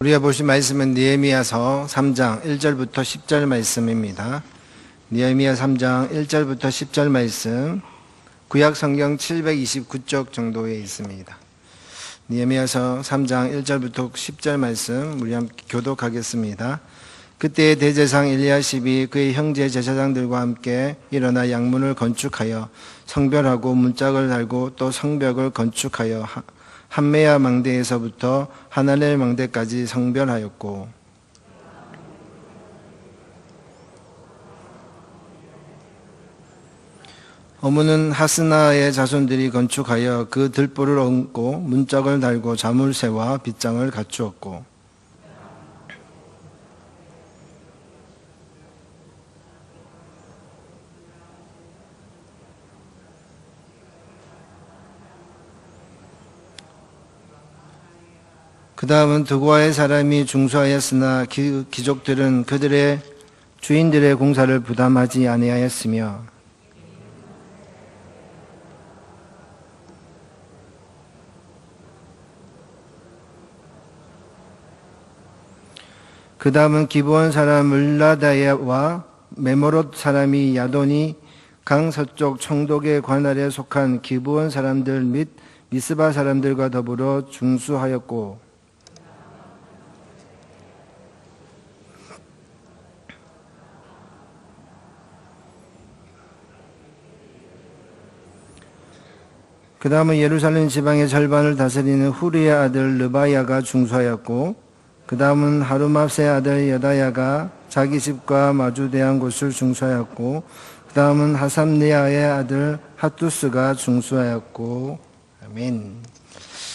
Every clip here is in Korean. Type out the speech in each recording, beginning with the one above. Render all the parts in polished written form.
우리가 보실 말씀은 느헤미야서 3장 1절부터 10절 말씀입니다. 느헤미야 3장 1절부터 10절 말씀, 구약 성경 729쪽 정도에 있습니다. 느헤미야서 3장 1절부터 10절 말씀 우리 함께 교독하겠습니다. 그때 대제사장 엘리야십이 그의 형제 제사장들과 함께 일어나 양문을 건축하여 성별하고 문짝을 달고 또 성벽을 건축하여 한메야 망대에서부터 하나넬 망대까지 성별하였고, 어문은 하스나의 자손들이 건축하여 그 들보를 얹고 문짝을 달고 자물쇠와 빗장을 갖추었고, 그 다음은 드고아의 사람이 중수하였으나 귀족들은 그들의 주인들의 공사를 부담하지 아니하였으며, 그 다음은 기브온 사람 물라다야와 메모롯 사람이 야돈이 강 서쪽 총독의 관할에 속한 기브온 사람들 및 미스바 사람들과 더불어 중수하였고, 그 다음은 예루살렘 지방의 절반을 다스리는 후리의 아들 르바야가 중수하였고, 그 다음은 하루맙의 아들 여다야가 자기 집과 마주대한 곳을 중수하였고, 그 다음은 하삼리아의 아들 핫두스가 중수하였고. 아멘.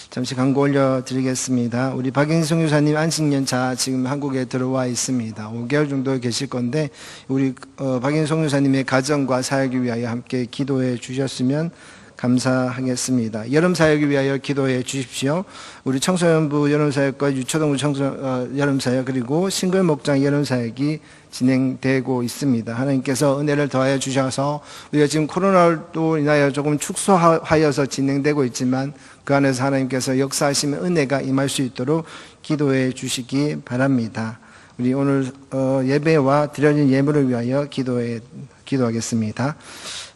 잠시 광고 올려드리겠습니다. 우리 박영희 선교사님 안식년차 지금 한국에 들어와 있습니다. 5개월 정도 계실 건데 우리 박영희 선교사님의 가정과 사역을 위하여 함께 기도해 주셨으면 감사하겠습니다. 여름사역을 위하여 기도해 주십시오. 우리 청소년부 여름사역과 유초동부 여름사역, 그리고 싱글목장 여름사역이 진행되고 있습니다. 하나님께서 은혜를 더하여 주셔서 우리가 지금 코로나로 인하여 조금 축소하여서 진행되고 있지만 그 안에서 하나님께서 역사하시면 은혜가 임할 수 있도록 기도해 주시기 바랍니다. 우리 오늘 예배와 드려진 예물을 위하여 기도하겠습니다.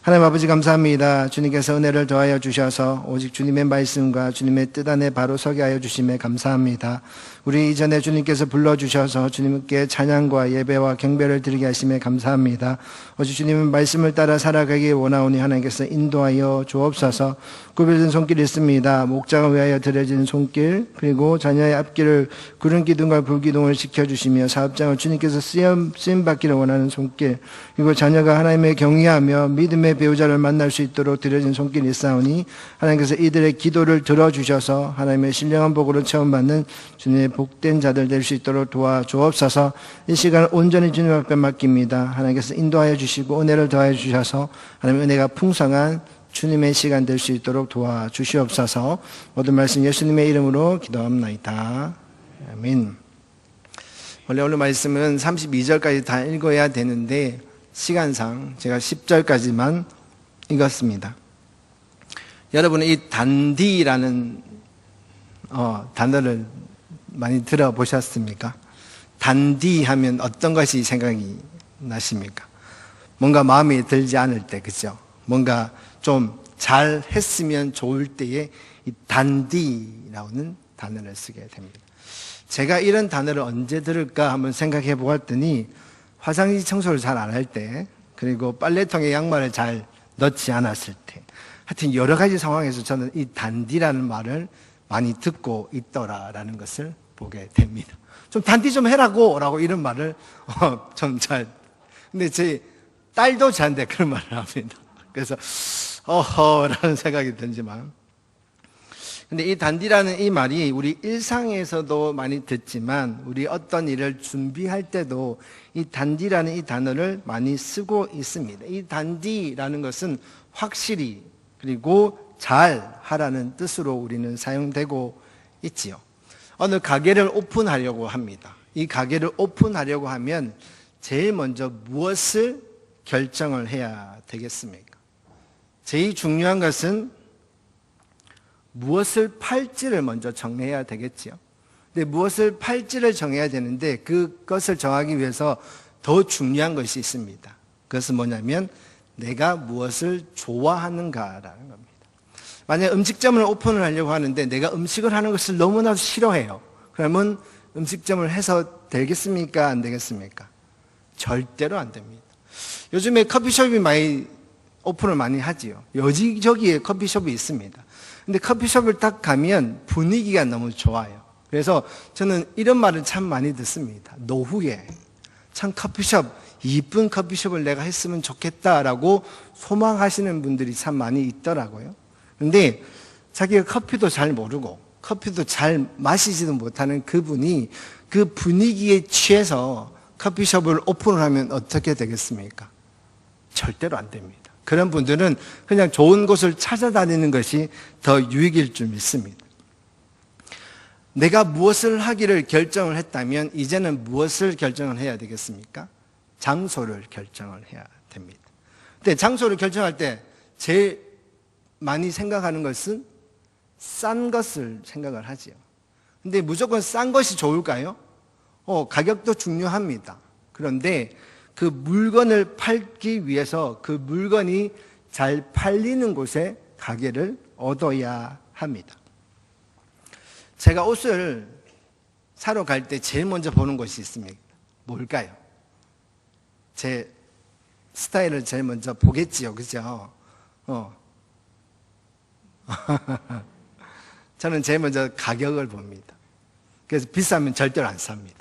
하나님 아버지 감사합니다. 주님께서 은혜를 더하여 주셔서 오직 주님의 말씀과 주님의 뜻 안에 바로 서게 하여 주심에 감사합니다. 우리 이전에 주님께서 불러주셔서 주님께 찬양과 예배와 경배를 드리게 하심에 감사합니다. 오직 주님의 말씀을 따라 살아가기 원하오니 하나님께서 인도하여 주옵소서. 구별된 손길이 있습니다. 목장을 위하여 드려진 손길, 그리고 자녀의 앞길을 구른 기둥과 불기둥을 지켜주시며 사업장을 주님께서 쓰임받기를 원하는 손길, 그리고 자녀가 하나님의 경외하며 믿음의 배우자를 만날 수 있도록 드려진 손길이 있사오니 하나님께서 이들의 기도를 들어주셔서 하나님의 신령한 복으로 체험받는 주님의 복된 자들 될 수 있도록 도와주옵소서. 이 시간을 온전히 주님 앞에 맡깁니다. 하나님께서 인도하여 주시고 은혜를 더하여 주셔서 하나님의 은혜가 풍성한 주님의 시간 될 수 있도록 도와주시옵소서. 모든 말씀 예수님의 이름으로 기도합나이다. 아멘. 원래 오늘 말씀은 32절까지 다 읽어야 되는데 시간상 제가 10절까지만 읽었습니다. 여러분은 이 단디라는 단어를 많이 들어보셨습니까? 단디 하면 어떤 것이 생각이 나십니까? 뭔가 마음에 들지 않을 때, 그죠? 뭔가 좀 잘 했으면 좋을 때에 이 단디라는 단어를 쓰게 됩니다. 제가 이런 단어를 언제 들을까 한번 생각해 보았더니 화장실 청소를 잘 안 할 때, 그리고 빨래통에 양말을 잘 넣지 않았을 때, 하여튼 여러 가지 상황에서 저는 이 단디라는 말을 많이 듣고 있더라라는 것을 보게 됩니다. 좀 단디 좀 해라고 라고 이런 말을 좀 잘, 근데 제 딸도 저한테 그런 말을 합니다. 그래서 라는 생각이 들지만, 근데 이 단디라는 이 말이 우리 일상에서도 많이 듣지만 우리 어떤 일을 준비할 때도 이 단디라는 이 단어를 많이 쓰고 있습니다. 이 단디라는 것은 확실히 그리고 잘 하라는 뜻으로 우리는 사용되고 있지요. 어느 가게를 오픈하려고 합니다. 이 가게를 오픈하려고 하면 제일 먼저 무엇을 결정을 해야 되겠습니까? 제일 중요한 것은 무엇을 팔지를 먼저 정해야 되겠지요. 근데 무엇을 팔지를 정해야 되는데 그것을 정하기 위해서 더 중요한 것이 있습니다. 그것은 뭐냐면 내가 무엇을 좋아하는가라는 겁니다. 만약 음식점을 오픈을 하려고 하는데 내가 음식을 하는 것을 너무나도 싫어해요. 그러면 음식점을 해서 되겠습니까? 안 되겠습니까? 절대로 안 됩니다. 요즘에 커피숍이 많이 오픈을 많이 하지요. 여기저기에 커피숍이 있습니다. 근데 커피숍을 딱 가면 분위기가 너무 좋아요. 그래서 저는 이런 말을 참 많이 듣습니다. 노후에 참 커피숍, 이쁜 커피숍을 내가 했으면 좋겠다라고 소망하시는 분들이 참 많이 있더라고요. 근데 자기가 커피도 잘 모르고 커피도 잘 마시지도 못하는 그분이 그 분위기에 취해서 커피숍을 오픈을 하면 어떻게 되겠습니까? 절대로 안 됩니다. 그런 분들은 그냥 좋은 곳을 찾아다니는 것이 더 유익일 줄 믿습니다. 내가 무엇을 하기를 결정을 했다면 이제는 무엇을 결정을 해야 되겠습니까? 장소를 결정을 해야 됩니다. 근데 장소를 결정할 때 제일 많이 생각하는 것은 싼 것을 생각을 하지요. 근데 무조건 싼 것이 좋을까요? 가격도 중요합니다. 그런데 그 물건을 팔기 위해서 그 물건이 잘 팔리는 곳에 가게를 얻어야 합니다. 제가 옷을 사러 갈 때 제일 먼저 보는 것이 있습니다. 뭘까요? 제 스타일을 제일 먼저 보겠지요. 그죠? 저는 제일 먼저 가격을 봅니다. 그래서 비싸면 절대로 안 삽니다.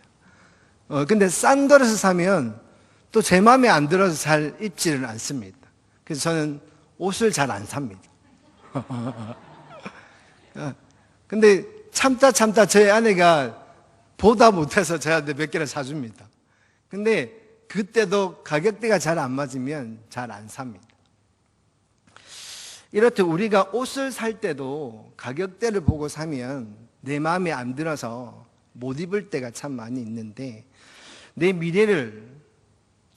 근데 싼 거라서 사면 또 제 마음에 안 들어서 잘 입지를 않습니다. 그래서 저는 옷을 잘 안 삽니다. 근데 참다 저희 아내가 보다 못해서 저한테 몇 개를 사줍니다. 근데 그때도 가격대가 잘 안 맞으면 잘 안 삽니다. 이렇듯 우리가 옷을 살 때도 가격대를 보고 사면 내 마음에 안 들어서 못 입을 때가 참 많이 있는데 내 미래를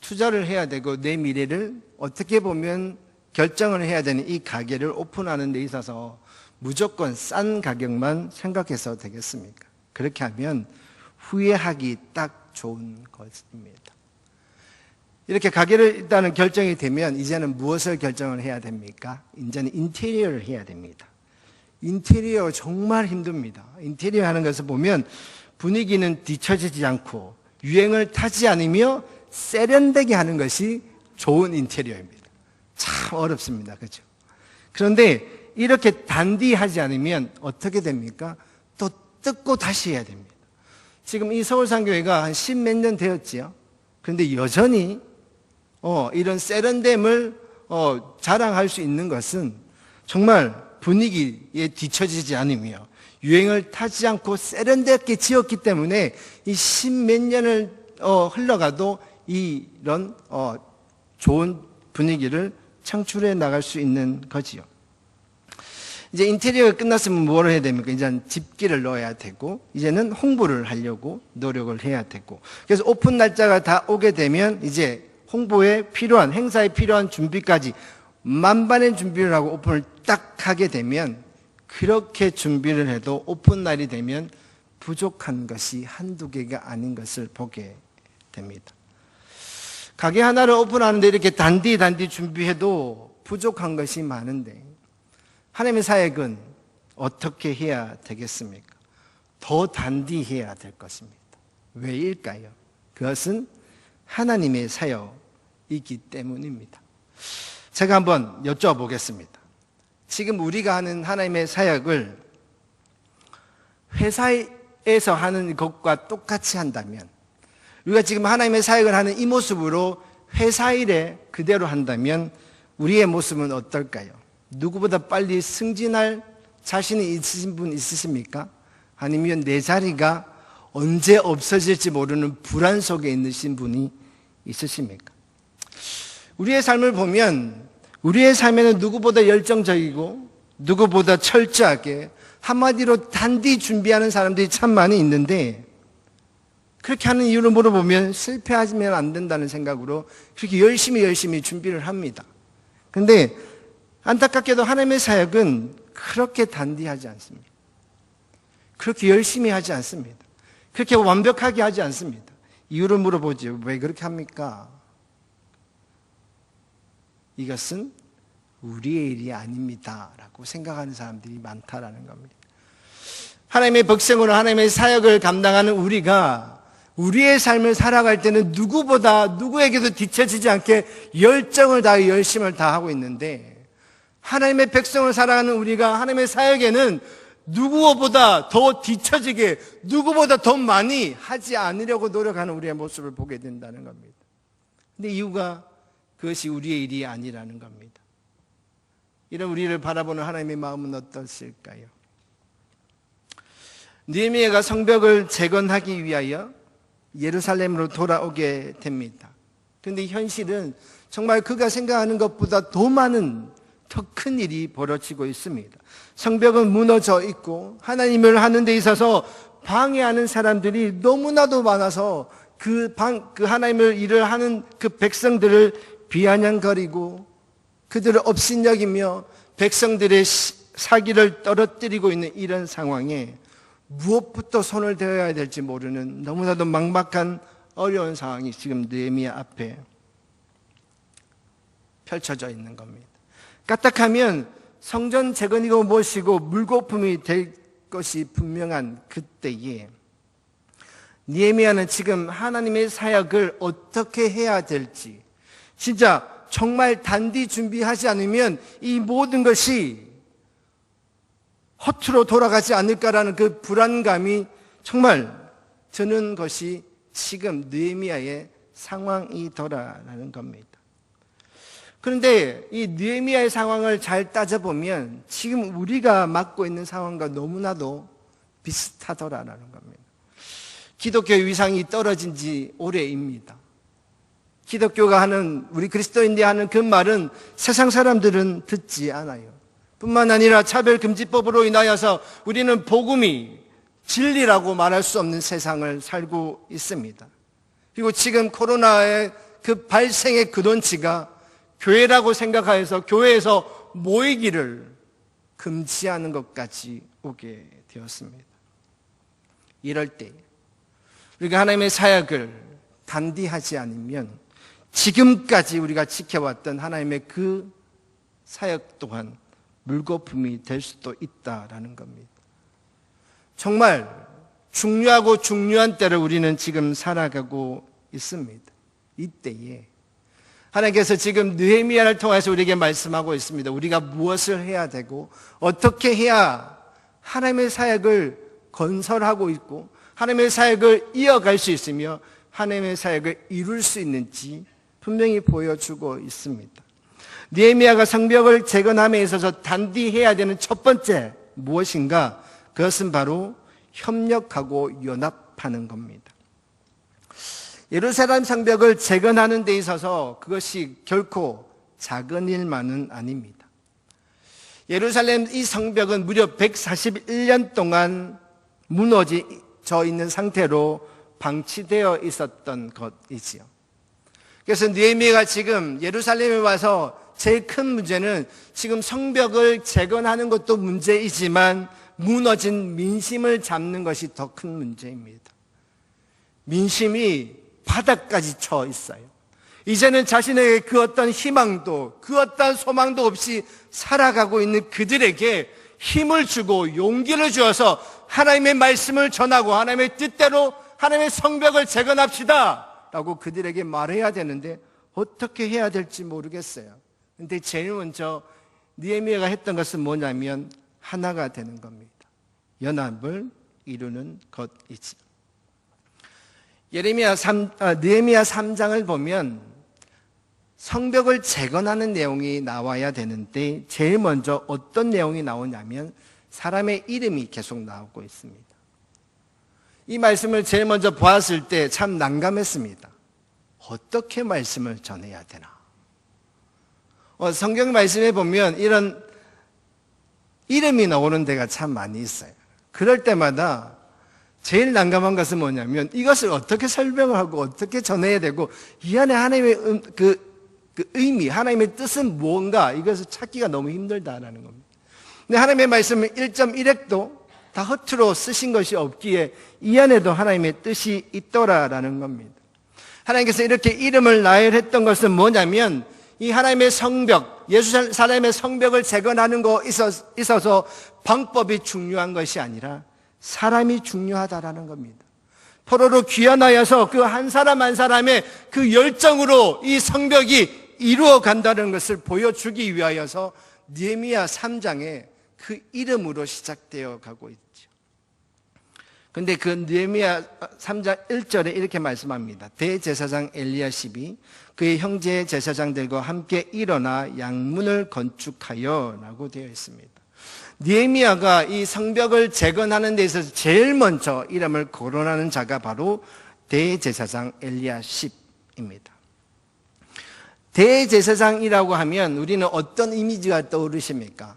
투자를 해야 되고 내 미래를 어떻게 보면 결정을 해야 되는 이 가게를 오픈하는 데 있어서 무조건 싼 가격만 생각해서 되겠습니까? 그렇게 하면 후회하기 딱 좋은 것입니다. 이렇게 가게를 일단은 결정이 되면 이제는 무엇을 결정을 해야 됩니까? 이제는 인테리어를 해야 됩니다. 인테리어 정말 힘듭니다. 인테리어 하는 것을 보면 분위기는 뒤처지지 않고 유행을 타지 않으며 세련되게 하는 것이 좋은 인테리어입니다. 참 어렵습니다. 그렇죠? 그런데 이렇게 단디하지 않으면 어떻게 됩니까? 또 뜯고 다시 해야 됩니다. 지금 이 서울상교회가 한 10몇 년 되었지요. 그런데 여전히 이런 세련됨을 자랑할 수 있는 것은 정말 분위기에 뒤처지지 않으며 유행을 타지 않고 세련되게 지었기 때문에 이 10몇 년을 흘러가도 이런 좋은 분위기를 창출해 나갈 수 있는 거지요. 이제 인테리어가 끝났으면 뭘 해야 됩니까? 이제는 집기를 넣어야 되고 이제는 홍보를 하려고 노력을 해야 되고 그래서 오픈 날짜가 다 오게 되면 이제 홍보에 필요한 행사에 필요한 준비까지 만반의 준비를 하고 오픈을 딱 하게 되면 그렇게 준비를 해도 오픈 날이 되면 부족한 것이 한두 개가 아닌 것을 보게 됩니다. 가게 하나를 오픈하는데 이렇게 단디 준비해도 부족한 것이 많은데 하나님의 사역은 어떻게 해야 되겠습니까? 더 단디해야 될 것입니다. 왜일까요? 그것은 하나님의 사역이기 때문입니다. 제가 한번 여쭤보겠습니다. 지금 우리가 하는 하나님의 사역을 회사에서 하는 것과 똑같이 한다면 우리가 지금 하나님의 사역을 하는 이 모습으로 회사 일에 그대로 한다면 우리의 모습은 어떨까요? 누구보다 빨리 승진할 자신이 있으신 분 있으십니까? 아니면 내 자리가 언제 없어질지 모르는 불안 속에 있으신 분이 있으십니까? 우리의 삶을 보면 우리의 삶에는 누구보다 열정적이고 누구보다 철저하게 한마디로 단디 준비하는 사람들이 참 많이 있는데 그렇게 하는 이유를 물어보면 실패하면 안 된다는 생각으로 그렇게 열심히 준비를 합니다. 그런데 안타깝게도 하나님의 사역은 그렇게 단디하지 않습니다. 그렇게 열심히 하지 않습니다. 그렇게 완벽하게 하지 않습니다. 이유를 물어보죠. 왜 그렇게 합니까? 이것은 우리의 일이 아닙니다 라고 생각하는 사람들이 많다라는 겁니다. 하나님의 백성으로 하나님의 사역을 감당하는 우리가 우리의 삶을 살아갈 때는 누구에게도 뒤처지지 않게 열정을 다해 열심을 다하고 있는데, 하나님의 백성을 살아가는 우리가 하나님의 사역에는 누구보다 더 뒤처지게, 누구보다 더 많이 하지 않으려고 노력하는 우리의 모습을 보게 된다는 겁니다. 근데 이유가 그것이 우리의 일이 아니라는 겁니다. 이런 우리를 바라보는 하나님의 마음은 어떠실까요? 느헤미야가 성벽을 재건하기 위하여 예루살렘으로 돌아오게 됩니다. 그런데 현실은 정말 그가 생각하는 것보다 더 많은, 더 큰 일이 벌어지고 있습니다. 성벽은 무너져 있고 하나님을 하는 데 있어서 방해하는 사람들이 너무나도 많아서 그 하나님을 일을 하는 그 백성들을 비아냥거리고 그들을 업신여기며 백성들의 사기를 떨어뜨리고 있는 이런 상황에 무엇부터 손을 대어야 될지 모르는 너무나도 막막한 어려운 상황이 지금 느헤미야 앞에 펼쳐져 있는 겁니다. 까딱하면 성전 재건이고 무엇이고 물거품이 될 것이 분명한 그때에 느헤미야는 지금 하나님의 사역을 어떻게 해야 될지, 진짜 정말 단디 준비하지 않으면 이 모든 것이 허투루 돌아가지 않을까라는 그 불안감이 정말 드는 것이 지금 느헤미야의 상황이더라라는 겁니다. 그런데 이 느헤미야의 상황을 잘 따져보면 지금 우리가 맡고 있는 상황과 너무나도 비슷하더라라는 겁니다. 기독교의 위상이 떨어진 지 오래입니다. 기독교가 하는, 우리 그리스도인들이 하는 그 말은 세상 사람들은 듣지 않아요. 뿐만 아니라 차별금지법으로 인하여서 우리는 복음이 진리라고 말할 수 없는 세상을 살고 있습니다. 그리고 지금 코로나의 그 발생의 근원치가 교회라고 생각하여서 교회에서 모이기를 금지하는 것까지 오게 되었습니다. 이럴 때 우리가 하나님의 사역을 단디하지 않으면 지금까지 우리가 지켜왔던 하나님의 그 사역 또한 물거품이 될 수도 있다라는 겁니다. 정말 중요하고 중요한 때를 우리는 지금 살아가고 있습니다. 이때에 하나님께서 지금 느헤미야를 통해서 우리에게 말씀하고 있습니다. 우리가 무엇을 해야 되고 어떻게 해야 하나님의 사역을 건설하고 있고 하나님의 사역을 이어갈 수 있으며 하나님의 사역을 이룰 수 있는지 분명히 보여주고 있습니다. 느헤미야가 성벽을 재건함에 있어서 단디 해야 되는 첫 번째 무엇인가? 그것은 바로 협력하고 연합하는 겁니다. 예루살렘 성벽을 재건하는 데 있어서 그것이 결코 작은 일만은 아닙니다. 예루살렘 이 성벽은 무려 141년 동안 무너져 있는 상태로 방치되어 있었던 것이지요. 그래서 느헤미야가 지금 예루살렘에 와서 제일 큰 문제는 지금 성벽을 재건하는 것도 문제이지만 무너진 민심을 잡는 것이 더 큰 문제입니다. 민심이 바닥까지 쳐 있어요. 이제는 자신에게 그 어떤 희망도 그 어떤 소망도 없이 살아가고 있는 그들에게 힘을 주고 용기를 주어서 하나님의 말씀을 전하고 하나님의 뜻대로 하나님의 성벽을 재건합시다 라고 그들에게 말해야 되는데 어떻게 해야 될지 모르겠어요. 근데 제일 먼저 느헤미야가 했던 것은 뭐냐면 하나가 되는 겁니다. 연합을 이루는 것이지. 느헤미야 3장을 보면 성벽을 재건하는 내용이 나와야 되는데 제일 먼저 어떤 내용이 나오냐면 사람의 이름이 계속 나오고 있습니다. 이 말씀을 제일 먼저 보았을 때 참 난감했습니다. 어떻게 말씀을 전해야 되나? 성경 말씀에 보면 이런 이름이 나오는 데가 참 많이 있어요. 그럴 때마다 제일 난감한 것은 뭐냐면 이것을 어떻게 설명을 하고 어떻게 전해야 되고 이 안에 하나님의 그 의미, 하나님의 뜻은 무언가 이것을 찾기가 너무 힘들다라는 겁니다. 근데 하나님의 말씀은 1.1획도 다 허투루 쓰신 것이 없기에 이 안에도 하나님의 뜻이 있더라라는 겁니다. 하나님께서 이렇게 이름을 나열했던 것은 뭐냐면 이 하나님의 성벽, 예루살렘의 성벽을 재건하는 거 있어서 방법이 중요한 것이 아니라 사람이 중요하다라는 겁니다. 포로로 귀환하여서 그 한 사람 한 사람의 그 열정으로 이 성벽이 이루어 간다는 것을 보여주기 위하여서 느헤미야 3장에 그 이름으로 시작되어 가고 있죠. 근데 그 느헤미야 3장 1절에 이렇게 말씀합니다. 대제사장 엘리야십이 그의 형제 제사장들과 함께 일어나 양문을 건축하여 라고 되어 있습니다. 느헤미야가 이 성벽을 재건하는 데 있어서 제일 먼저 이름을 거론하는 자가 바로 대제사장 엘리야십입니다. 대제사장이라고 하면 우리는 어떤 이미지가 떠오르십니까?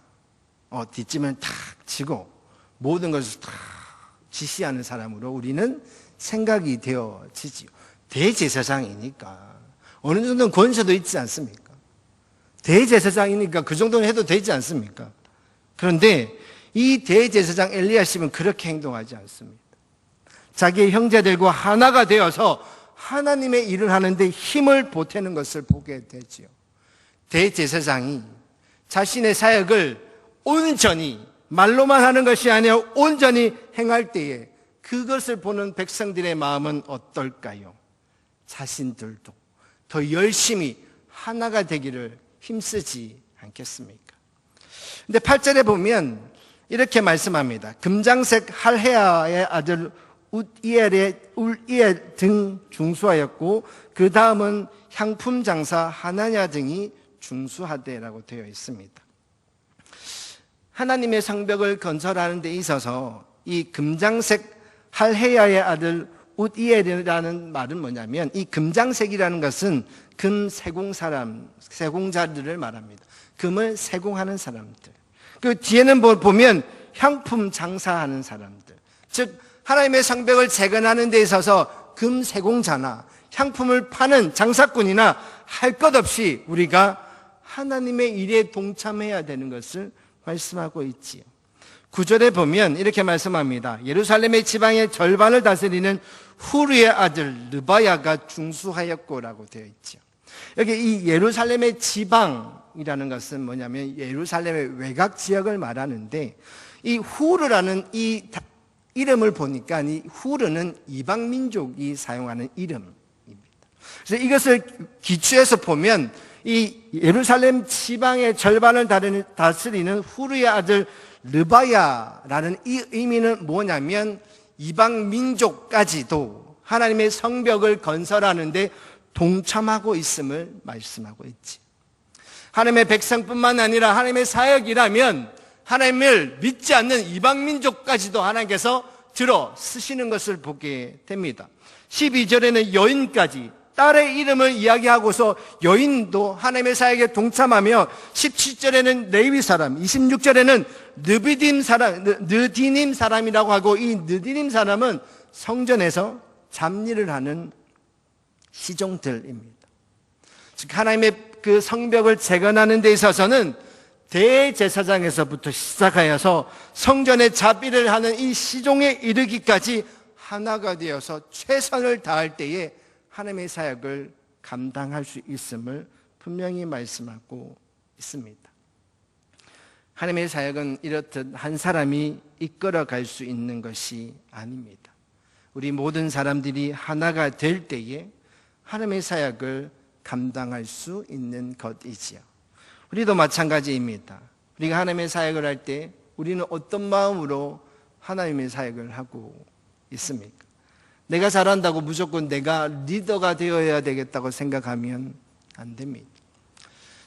뒷짐을 탁 지고 모든 것을 탁 지시하는 사람으로 우리는 생각이 되어지지요. 대제사장이니까 어느 정도는 권세도 있지 않습니까? 대제사장이니까 그 정도는 해도 되지 않습니까? 그런데 이 대제사장 엘리야십은 그렇게 행동하지 않습니다. 자기의 형제들과 하나가 되어서 하나님의 일을 하는데 힘을 보태는 것을 보게 되지요. 대제사장이 자신의 사역을 온전히 말로만 하는 것이 아니라 온전히 행할 때에 그것을 보는 백성들의 마음은 어떨까요? 자신들도 더 열심히 하나가 되기를 힘쓰지 않겠습니까? 근데 8절에 보면 이렇게 말씀합니다. 금장색 할헤야의 아들 울이엘 등 중수하였고 그 다음은 향품 장사 하나냐 등이 중수하되라고 되어 있습니다. 하나님의 성벽을 건설하는 데 있어서 이 금장색 할헤야의 아들 웃이엘이라는 말은 뭐냐면 이 금장색이라는 것은 금 세공자들을 말합니다. 금을 세공하는 사람들. 그 뒤에는 보면 향품 장사하는 사람들. 즉 하나님의 성벽을 재건하는 데 있어서 금 세공자나 향품을 파는 장사꾼이나 할 것 없이 우리가 하나님의 일에 동참해야 되는 것을 말씀하고 있지요. 9절에 보면 이렇게 말씀합니다. 예루살렘의 지방의 절반을 다스리는 후르의 아들 르바야가 중수하였고라고 되어 있죠. 여기 이 예루살렘의 지방이라는 것은 뭐냐면 예루살렘의 외곽 지역을 말하는데 이 후르라는 이 이름을 보니까 이 후르는 이방 민족이 사용하는 이름입니다. 그래서 이것을 기초해서 보면 이 예루살렘 지방의 절반을 다스리는 후르의 아들 르바야라는 이 의미는 뭐냐면 이방 민족까지도 하나님의 성벽을 건설하는데 동참하고 있음을 말씀하고 있지. 하나님의 백성뿐만 아니라 하나님의 사역이라면 하나님을 믿지 않는 이방 민족까지도 하나님께서 들어 쓰시는 것을 보게 됩니다. 12절에는 여인까지 딸의 이름을 이야기하고서 여인도 하나님의 사역에 동참하며 17절에는 레위 사람, 26절에는 느디님 사람이라고 하고 이 느디님 사람은 성전에서 잡일을 하는 시종들입니다. 즉 하나님의 그 성벽을 재건하는 데 있어서는 대제사장에서부터 시작하여서 성전에 잡일을 하는 이 시종에 이르기까지 하나가 되어서 최선을 다할 때에 하나님의 사역을 감당할 수 있음을 분명히 말씀하고 있습니다. 하나님의 사역은 이렇듯 한 사람이 이끌어갈 수 있는 것이 아닙니다. 우리 모든 사람들이 하나가 될 때에 하나님의 사역을 감당할 수 있는 것이지요. 우리도 마찬가지입니다. 우리가 하나님의 사역을 할 때 우리는 어떤 마음으로 하나님의 사역을 하고 있습니까? 내가 잘한다고 무조건 내가 리더가 되어야 되겠다고 생각하면 안 됩니다.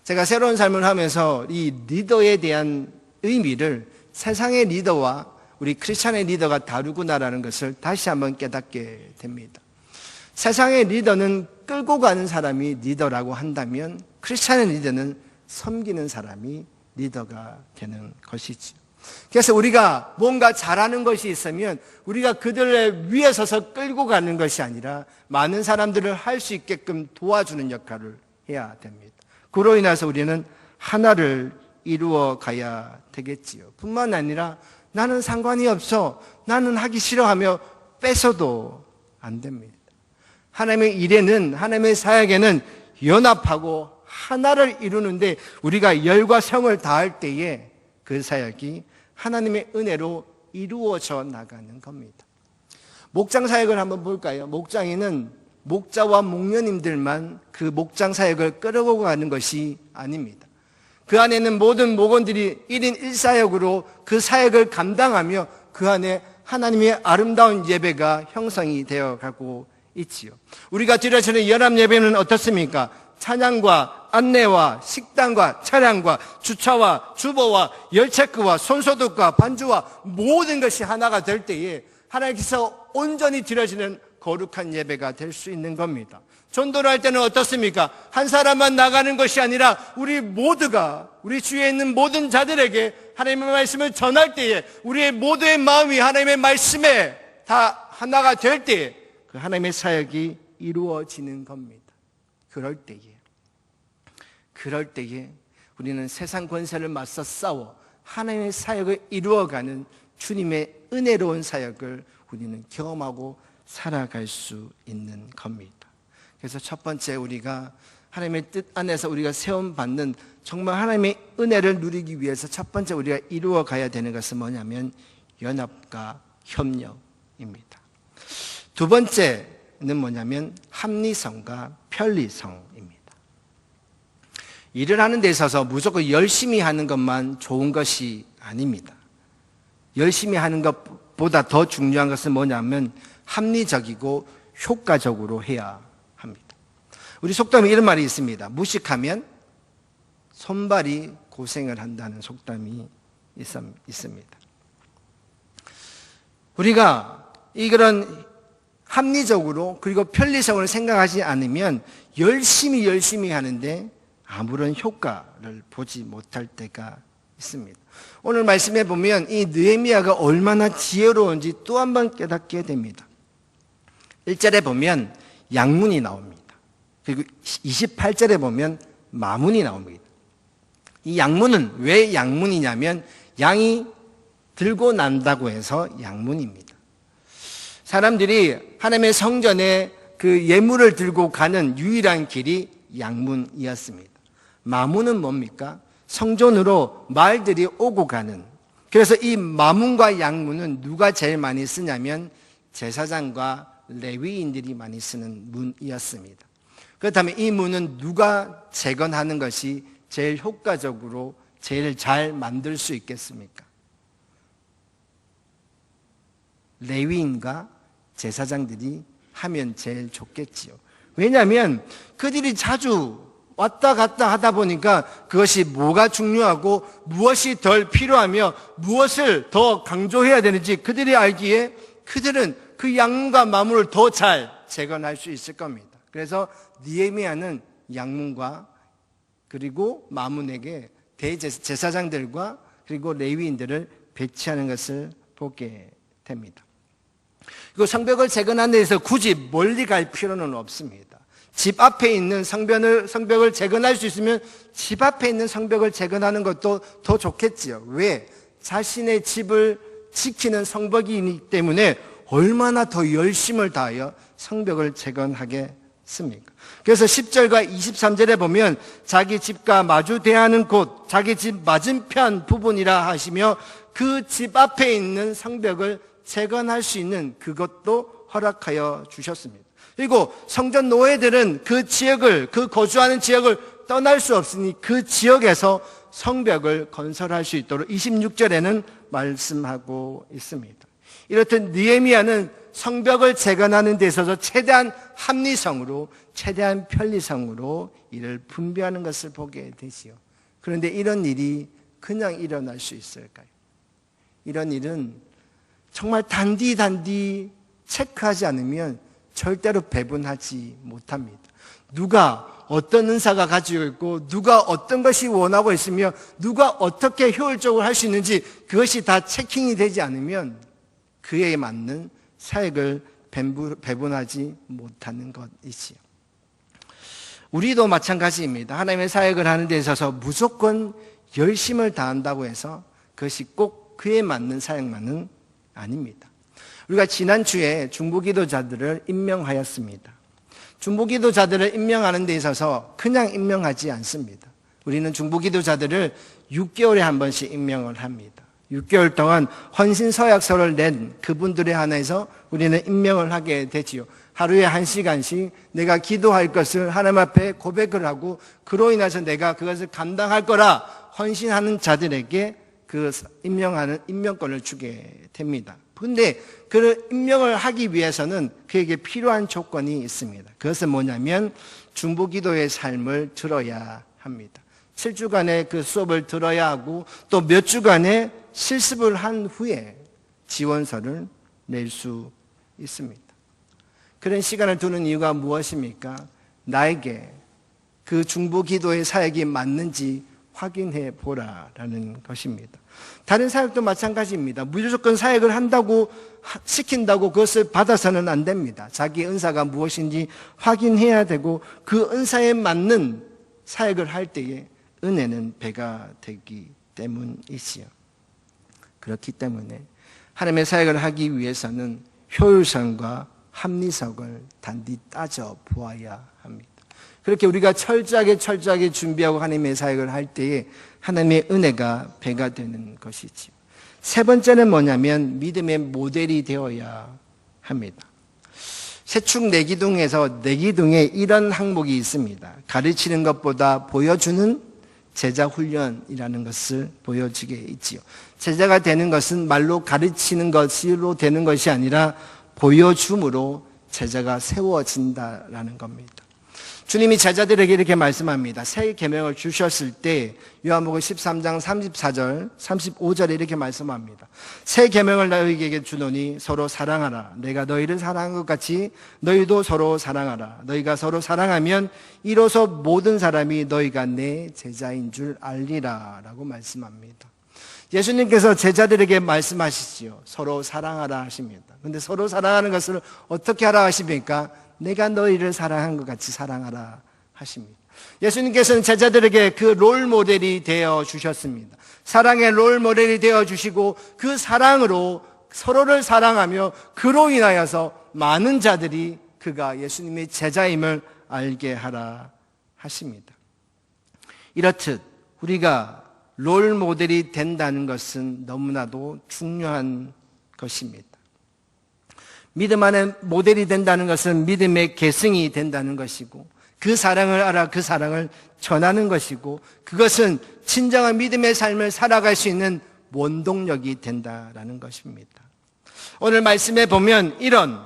제가 새로운 삶을 하면서 이 리더에 대한 의미를 세상의 리더와 우리 크리스찬의 리더가 다르구나라는 것을 다시 한번 깨닫게 됩니다. 세상의 리더는 끌고 가는 사람이 리더라고 한다면 크리스찬의 리더는 섬기는 사람이 리더가 되는 것이죠. 그래서 우리가 뭔가 잘하는 것이 있으면 우리가 그들을 위에 서서 끌고 가는 것이 아니라 많은 사람들을 할 수 있게끔 도와주는 역할을 해야 됩니다. 그로 인해서 우리는 하나를 이루어 가야 되겠지요. 뿐만 아니라 나는 상관이 없어, 나는 하기 싫어하며 뺏어도 안 됩니다. 하나님의 일에는, 하나님의 사역에는 연합하고 하나를 이루는데 우리가 열과 성을 다할 때에 그 사역이 하나님의 은혜로 이루어져 나가는 겁니다. 목장 사역을 한번 볼까요? 목장에는 목자와 목녀님들만 그 목장 사역을 끌어오고 가는 것이 아닙니다. 그 안에는 모든 목원들이 1인 1사역으로 그 사역을 감당하며 그 안에 하나님의 아름다운 예배가 형성이 되어 가고 있지요. 우리가 드려지는 연합 예배는 어떻습니까? 찬양과 안내와 식당과 차량과 주차와 주보와 열체크와 손소독과 반주와 모든 것이 하나가 될 때에 하나님께서 온전히 드려지는 거룩한 예배가 될 수 있는 겁니다. 전도를 할 때는 어떻습니까? 한 사람만 나가는 것이 아니라 우리 모두가 우리 주위에 있는 모든 자들에게 하나님의 말씀을 전할 때에 우리의 모두의 마음이 하나님의 말씀에 다 하나가 될 때에 그 하나님의 사역이 이루어지는 겁니다. 그럴 때에 우리는 세상 권세를 맞서 싸워 하나님의 사역을 이루어가는 주님의 은혜로운 사역을 우리는 경험하고 살아갈 수 있는 겁니다. 그래서 첫 번째 우리가 하나님의 뜻 안에서 우리가 세움받는 정말 하나님의 은혜를 누리기 위해서 첫 번째 우리가 이루어가야 되는 것은 뭐냐면 연합과 협력입니다. 두 번째는 뭐냐면 합리성과 편리성입니다. 일을 하는 데 있어서 무조건 열심히 하는 것만 좋은 것이 아닙니다. 열심히 하는 것보다 더 중요한 것은 뭐냐면 합리적이고 효과적으로 해야 합니다. 우리 속담에 이런 말이 있습니다. 무식하면 손발이 고생을 한다는 속담이 있습니다. 우리가 이런 합리적으로 그리고 편리성을 생각하지 않으면 열심히 하는데 아무런 효과를 보지 못할 때가 있습니다. 오늘 말씀해 보면 이 느헤미야가 얼마나 지혜로운지 또 한 번 깨닫게 됩니다. 1절에 보면 양문이 나옵니다. 그리고 28절에 보면 마문이 나옵니다. 이 양문은 왜 양문이냐면 양이 들고 난다고 해서 양문입니다. 사람들이 하나님의 성전에 그 예물을 들고 가는 유일한 길이 양문이었습니다. 마문은 뭡니까? 성전으로 말들이 오고 가는. 그래서 이 마문과 양문은 누가 제일 많이 쓰냐면 제사장과 레위인들이 많이 쓰는 문이었습니다. 그렇다면 이 문은 누가 재건하는 것이 제일 효과적으로 제일 잘 만들 수 있겠습니까? 레위인과 제사장들이 하면 제일 좋겠지요. 왜냐하면 그들이 자주 왔다 갔다 하다 보니까 그것이 뭐가 중요하고 무엇이 덜 필요하며 무엇을 더 강조해야 되는지 그들이 알기에 그들은 그 양문과 마문을 더 잘 재건할 수 있을 겁니다. 그래서 느헤미야는 양문과 그리고 마문에게 대제사장들과 그리고 레위인들을 배치하는 것을 보게 됩니다. 그리고 성벽을 재건하는 데서 굳이 멀리 갈 필요는 없습니다. 집 앞에 있는 성벽을 재건할 수 있으면 집 앞에 있는 성벽을 재건하는 것도 더 좋겠지요. 왜? 자신의 집을 지키는 성벽이기 때문에 얼마나 더 열심을 다하여 성벽을 재건하겠습니까? 그래서 10절과 23절에 보면 자기 집과 마주 대하는 곳, 자기 집 맞은편 부분이라 하시며 그 집 앞에 있는 성벽을 재건할 수 있는 그것도 허락하여 주셨습니다. 그리고 성전 노예들은 그 지역을, 그 거주하는 지역을 떠날 수 없으니 그 지역에서 성벽을 건설할 수 있도록 26절에는 말씀하고 있습니다. 이렇듯 느헤미야는 성벽을 재건하는 데 있어서 최대한 합리성으로, 최대한 편리성으로 이를 분배하는 것을 보게 되지요. 그런데 이런 일이 그냥 일어날 수 있을까요? 이런 일은 정말 단디 체크하지 않으면 절대로 배분하지 못합니다. 누가 어떤 은사가 가지고 있고 누가 어떤 것이 원하고 있으며 누가 어떻게 효율적으로 할 수 있는지 그것이 다 체킹이 되지 않으면 그에 맞는 사역을 배분하지 못하는 것이지요. 우리도 마찬가지입니다. 하나님의 사역을 하는 데 있어서 무조건 열심을 다한다고 해서 그것이 꼭 그에 맞는 사역만은 아닙니다. 우리가 지난주에 중보기도자들을 임명하였습니다. 중보기도자들을 임명하는 데 있어서 그냥 임명하지 않습니다. 우리는 중보기도자들을 6개월에 한 번씩 임명을 합니다. 6개월 동안 헌신서약서를 낸 그분들에 한해서 우리는 임명을 하게 되지요. 하루에 1시간씩 내가 기도할 것을 하나님 앞에 고백을 하고 그로 인해서 내가 그것을 감당할 거라 헌신하는 자들에게 그 임명하는 임명권을 주게 됩니다. 그런데 그 임명을 하기 위해서는 그에게 필요한 조건이 있습니다. 그것은 뭐냐면 중보기도의 삶을 들어야 합니다. 7주간의 그 수업을 들어야 하고 또 몇 주간의 실습을 한 후에 지원서를 낼 수 있습니다. 그런 시간을 두는 이유가 무엇입니까? 나에게 그 중보기도의 사역이 맞는지 확인해 보라라는 것입니다. 다른 사역도 마찬가지입니다. 무조건 사역을 한다고 시킨다고 그것을 받아서는 안 됩니다. 자기 은사가 무엇인지 확인해야 되고 그 은사에 맞는 사역을 할 때에 은혜는 배가 되기 때문이지요. 그렇기 때문에 하나님의 사역을 하기 위해서는 효율성과 합리성을 단디 따져 보아야 합니다. 그렇게 우리가 철저하게 준비하고 하나님의 사역을 할 때에 하나님의 은혜가 배가 되는 것이지요. 세 번째는 뭐냐면 믿음의 모델이 되어야 합니다. 세축 내기둥에서 내기둥에 이런 항목이 있습니다. 가르치는 것보다 보여주는 제자 훈련이라는 것을 보여주게 있지요. 제자가 되는 것은 말로 가르치는 것으로 되는 것이 아니라 보여줌으로 제자가 세워진다라는 겁니다. 주님이 제자들에게 이렇게 말씀합니다. 새 계명을 주셨을 때 요한복음 13장 34절, 35절에 이렇게 말씀합니다. 새 계명을 너희에게 주노니 서로 사랑하라. 내가 너희를 사랑한 것 같이 너희도 서로 사랑하라. 너희가 서로 사랑하면 이로써 모든 사람이 너희가 내 제자인 줄 알리라 라고 말씀합니다. 예수님께서 제자들에게 말씀하시지요. 서로 사랑하라 하십니다. 그런데 서로 사랑하는 것을 어떻게 하라 하십니까? 내가 너희를 사랑한 것 같이 사랑하라 하십니다. 예수님께서는 제자들에게 그 롤 모델이 되어 주셨습니다. 사랑의 롤 모델이 되어 주시고 그 사랑으로 서로를 사랑하며 그로 인하여서 많은 자들이 그가 예수님의 제자임을 알게 하라 하십니다. 이렇듯 우리가 롤 모델이 된다는 것은 너무나도 중요한 것입니다. 믿음 안에 모델이 된다는 것은 믿음의 계승이 된다는 것이고 그 사랑을 알아 그 사랑을 전하는 것이고 그것은 진정한 믿음의 삶을 살아갈 수 있는 원동력이 된다라는 것입니다. 오늘 말씀에 보면 이런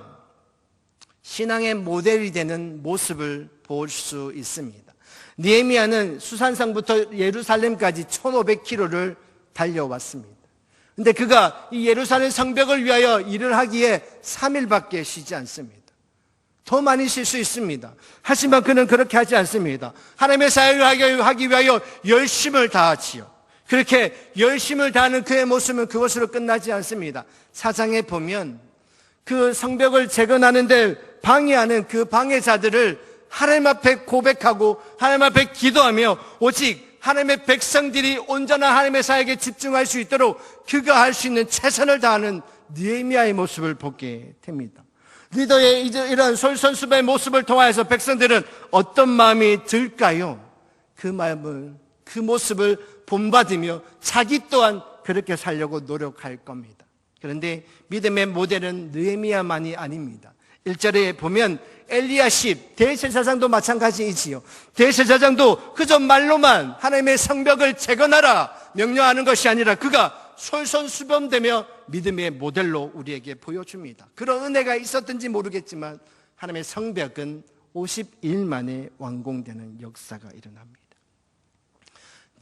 신앙의 모델이 되는 모습을 볼 수 있습니다. 느헤미야는 수산성부터 예루살렘까지 1500km를 달려왔습니다. 근데 그가 이 예루살렘 성벽을 위하여 일을 하기에 3일밖에 쉬지 않습니다. 더 많이 쉴 수 있습니다. 하지만 그는 그렇게 하지 않습니다. 하나님의 사역을 하기 위하여 열심을 다하지요. 그렇게 열심을 다하는 그의 모습은 그것으로 끝나지 않습니다. 4장에 보면 그 성벽을 재건하는데 방해하는 그 방해자들을 하나님 앞에 고백하고 하나님 앞에 기도하며 오직 하나님의 백성들이 온전한 하나님의 사역에 집중할 수 있도록 그가 할 수 있는 최선을 다하는 느헤미야의 모습을 보게 됩니다. 리더의 이런 솔선수범의 모습을 통하여서 백성들은 어떤 마음이 들까요? 그 마음을, 그 모습을 본받으며 자기 또한 그렇게 살려고 노력할 겁니다. 그런데 믿음의 모델은 느헤미야만이 아닙니다. 1절에 보면 엘리야십 대제사장도 마찬가지이지요. 대제사장도 그저 말로만 하나님의 성벽을 재건하라 명령하는 것이 아니라 그가 솔선수범되며 믿음의 모델로 우리에게 보여줍니다. 그런 은혜가 있었든지 모르겠지만 하나님의 성벽은 50일 만에 완공되는 역사가 일어납니다.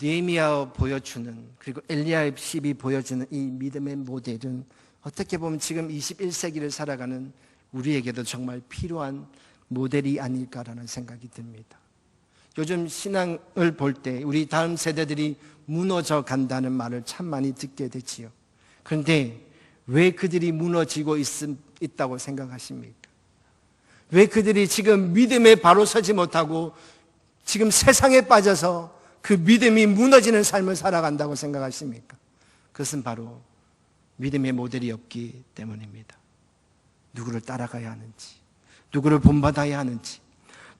느헤미야가 보여주는 그리고 엘리야십이 보여주는 이 믿음의 모델은 어떻게 보면 지금 21세기를 살아가는 우리에게도 정말 필요한 모델이 아닐까라는 생각이 듭니다. 요즘 신앙을 볼 때 우리 다음 세대들이 무너져 간다는 말을 참 많이 듣게 되지요. 그런데 왜 그들이 무너지고 있다고 생각하십니까? 왜 그들이 지금 믿음에 바로 서지 못하고 지금 세상에 빠져서 그 믿음이 무너지는 삶을 살아간다고 생각하십니까? 그것은 바로 믿음의 모델이 없기 때문입니다. 누구를 따라가야 하는지, 누구를 본받아야 하는지,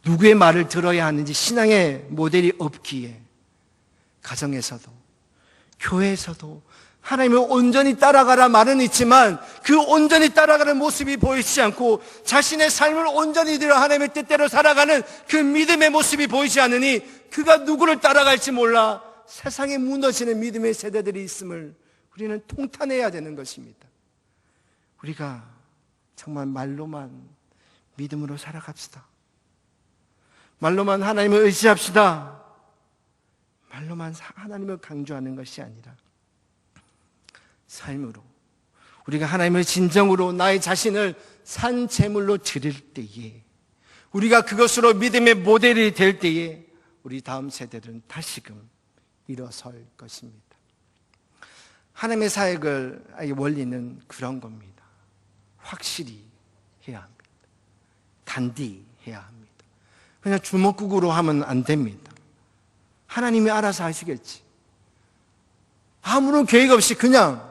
누구의 말을 들어야 하는지 신앙의 모델이 없기에 가정에서도 교회에서도 하나님을 온전히 따라가라 말은 있지만 그 온전히 따라가는 모습이 보이지 않고 자신의 삶을 온전히 들여 하나님의 뜻대로 살아가는 그 믿음의 모습이 보이지 않으니 그가 누구를 따라갈지 몰라 세상에 무너지는 믿음의 세대들이 있음을 우리는 통탄해야 되는 것입니다. 우리가 정말 말로만 믿음으로 살아갑시다. 말로만 하나님을 의지합시다. 말로만 하나님을 강조하는 것이 아니라 삶으로 우리가 하나님을 진정으로 나의 자신을 산 제물로 드릴 때에 우리가 그것으로 믿음의 모델이 될 때에 우리 다음 세대들은 다시금 일어설 것입니다. 하나님의 사역을 원리는 그런 겁니다. 확실히 해야 합니다. 단디해야 합니다. 그냥 주먹국으로 하면 안 됩니다. 하나님이 알아서 하시겠지. 아무런 계획 없이 그냥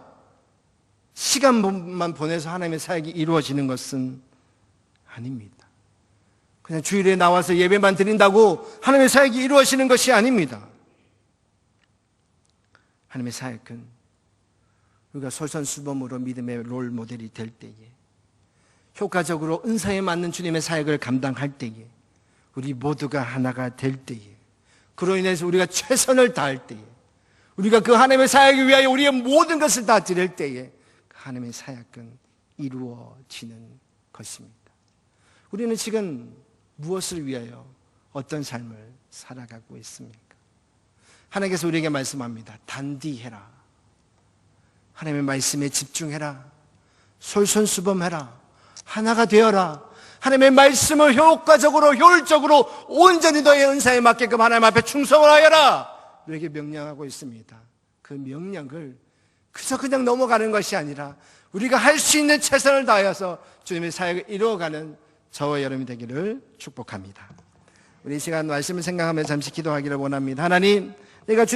시간만 보내서 하나님의 사역이 이루어지는 것은 아닙니다. 그냥 주일에 나와서 예배만 드린다고 하나님의 사역이 이루어지는 것이 아닙니다. 하나님의 사역은 우리가 솔선수범으로 믿음의 롤 모델이 될 때에 효과적으로 은사에 맞는 주님의 사역을 감당할 때에 우리 모두가 하나가 될 때에 그로 인해서 우리가 최선을 다할 때에 우리가 그 하나님의 사역을 위하여 우리의 모든 것을 다 드릴 때에 그 하나님의 사역은 이루어지는 것입니다. 우리는 지금 무엇을 위하여 어떤 삶을 살아가고 있습니까? 하나님께서 우리에게 말씀합니다. 단디해라. 하나님의 말씀에 집중해라. 솔선수범해라. 하나가 되어라. 하나님의 말씀을 효과적으로 효율적으로 온전히 너의 은사에 맞게끔 하나님 앞에 충성을 하여라. 우리에게 명령하고 있습니다. 그 명령을 그저 그냥 넘어가는 것이 아니라 우리가 할 수 있는 최선을 다하여서 주님의 사역을 이루어가는 저와 여러분이 되기를 축복합니다. 우리 이 시간 말씀을 생각하며 잠시 기도하기를 원합니다. 하나님, 내가